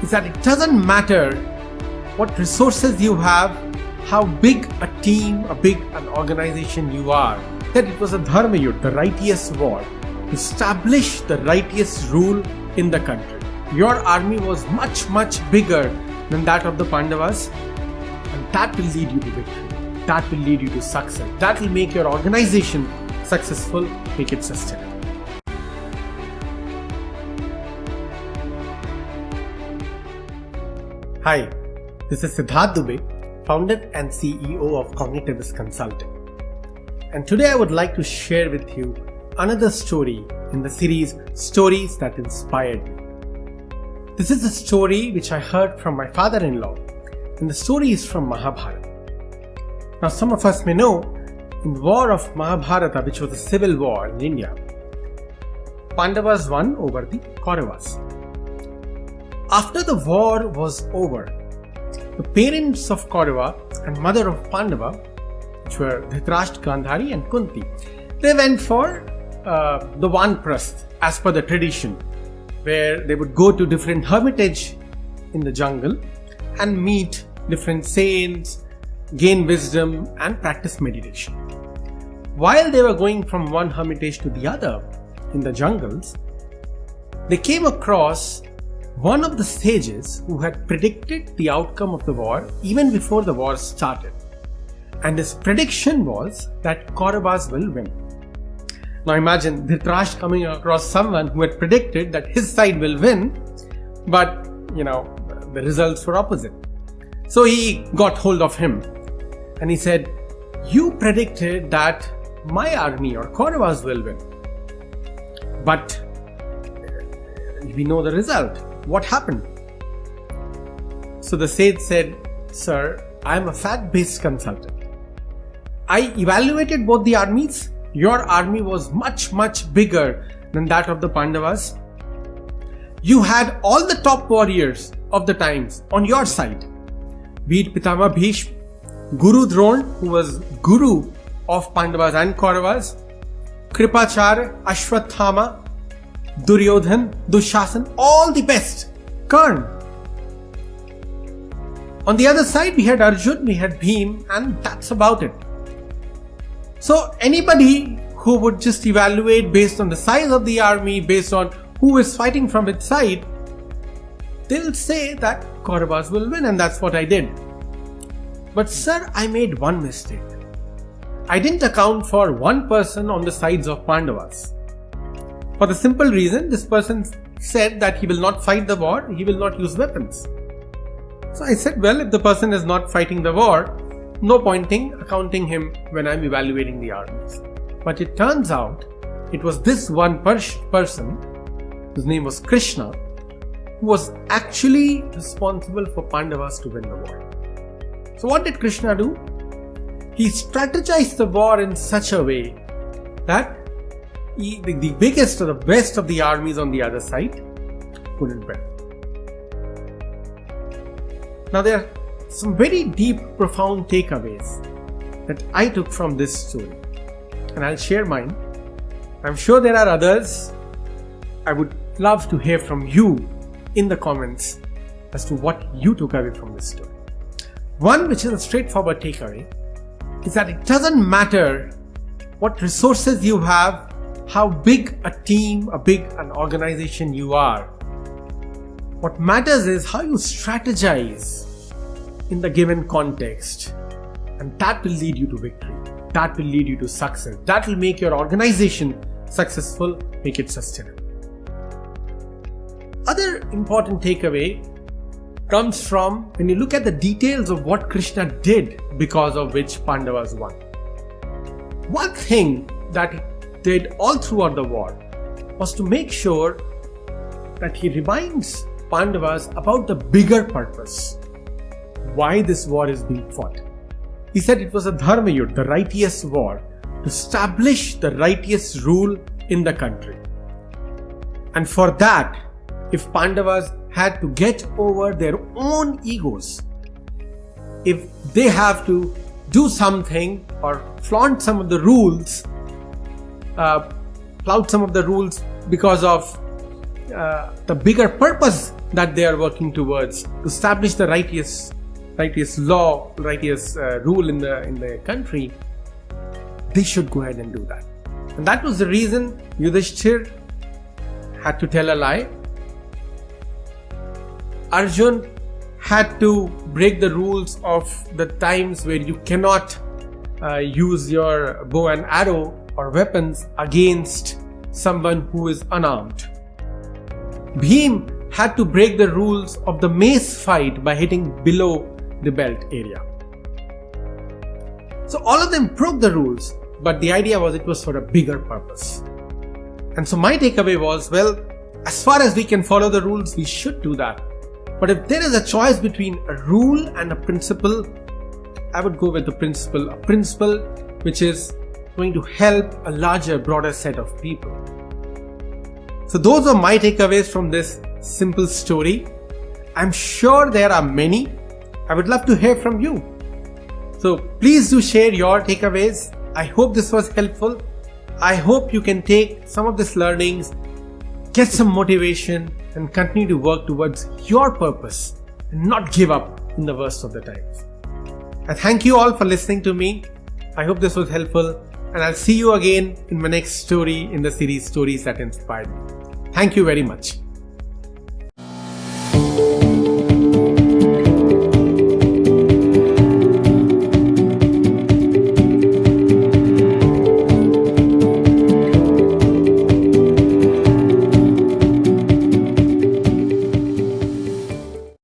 is that it doesn't matter what resources you have, how big a team, an organization you are, that it was a dharma yuddha, the righteous war, to establish the righteous rule in the country. Your army was much, much bigger than that of the Pandavas, and that will lead you to victory. That will lead you to success. That will make your organization successful, make it sustainable. Hi, this is Siddhartha Dubey, founder and CEO of Cognitivist Consulting. And today I would like to share with you another story in the series Stories That Inspired Me. This is a story which I heard from my father-in-law, and the story is from Mahabharata. Now some of us may know, in the war of Mahabharata, which was a civil war in India, Pandavas won over the Kauravas. After the war was over, the parents of Kaurava and mother of Pandava, which were Dhritrashtra, Gandhari and Kunti, they went for the Vanprasth as per the tradition, where they would go to different hermitage in the jungle and meet different saints, gain wisdom and practice meditation. While they were going from one hermitage to the other in the jungles, they came across one of the sages who had predicted the outcome of the war even before the war started. And his prediction was that Kauravas will win. Now imagine Dhritrashtra coming across someone who had predicted that his side will win, but the results were opposite. So he got hold of him and he said, "You predicted that my army or Kauravas will win. But we know the result. What happened?" So the sage said, "Sir, I am a fact-based consultant. I evaluated both the armies. Your army was much, much bigger than that of the Pandavas. You had all the top warriors of the times on your side. Be it Pitama Bhishma, Guru Drona, who was Guru of Pandavas and Kauravas, Kripacharya, Ashwathama, Duryodhan, Dushasan, all the best. Karna. On the other side, we had Arjun, we had Bhim, and that's about it. So anybody who would just evaluate based on the size of the army, based on who is fighting from its side, they'll say that Kauravas will win, and that's what I did. But sir, I made one mistake. I didn't account for one person on the sides of Pandavas. For the simple reason, this person said that he will not fight the war, he will not use weapons. So I said, well, if the person is not fighting the war, no pointing accounting him when I'm evaluating the armies. But it turns out, it was this one person, whose name was Krishna, who was actually responsible for Pandavas to win the war. So what did Krishna do? He strategized the war in such a way that the biggest or the best of the armies on the other side couldn't win. Now there are some very deep, profound takeaways that I took from this story, and I'll share mine. I'm sure there are others. I would love to hear from you in the comments as to what you took away from this story. One, which is a straightforward takeaway, is that it doesn't matter what resources you have, how big a team, an organization you are. What matters is how you strategize in the given context, and that will lead you to victory. That will lead you to success. That will make your organization successful, make it sustainable. Other important takeaway comes from when you look at the details of what Krishna did because of which Pandavas won. One thing that he did all throughout the war was to make sure that he reminds Pandavas about the bigger purpose, why this war is being fought. He said it was a dharma yuddha, the righteous war, to establish the righteous rule in the country. And for that, if Pandavas had to get over their own egos, if they have to do something or flaunt some of the rules, flout some of the rules because of the bigger purpose that they are working towards, to establish the righteous law, righteous rule in the country, they should go ahead and do that. And that was the reason Yudhishthir had to tell a lie. Arjun had to break the rules of the times where you cannot use your bow and arrow or weapons against someone who is unarmed. Bhim had to break the rules of the mace fight by hitting below the belt area. So all of them broke the rules, but the idea was it was for a bigger purpose. And so my takeaway was, well, as far as we can follow the rules, we should do that. But if there is a choice between a rule and a principle, I would go with the principle. A principle which is going to help a larger, broader set of people. So those are my takeaways from this simple story. I'm sure there are many. I would love to hear from you. So please do share your takeaways. I hope this was helpful. I hope you can take some of these learnings, get some motivation, and continue to work towards your purpose and not give up in the worst of the times. I thank you all for listening to me. I hope this was helpful, and I'll see you again in my next story in the series Stories That Inspired Me. Thank you very much.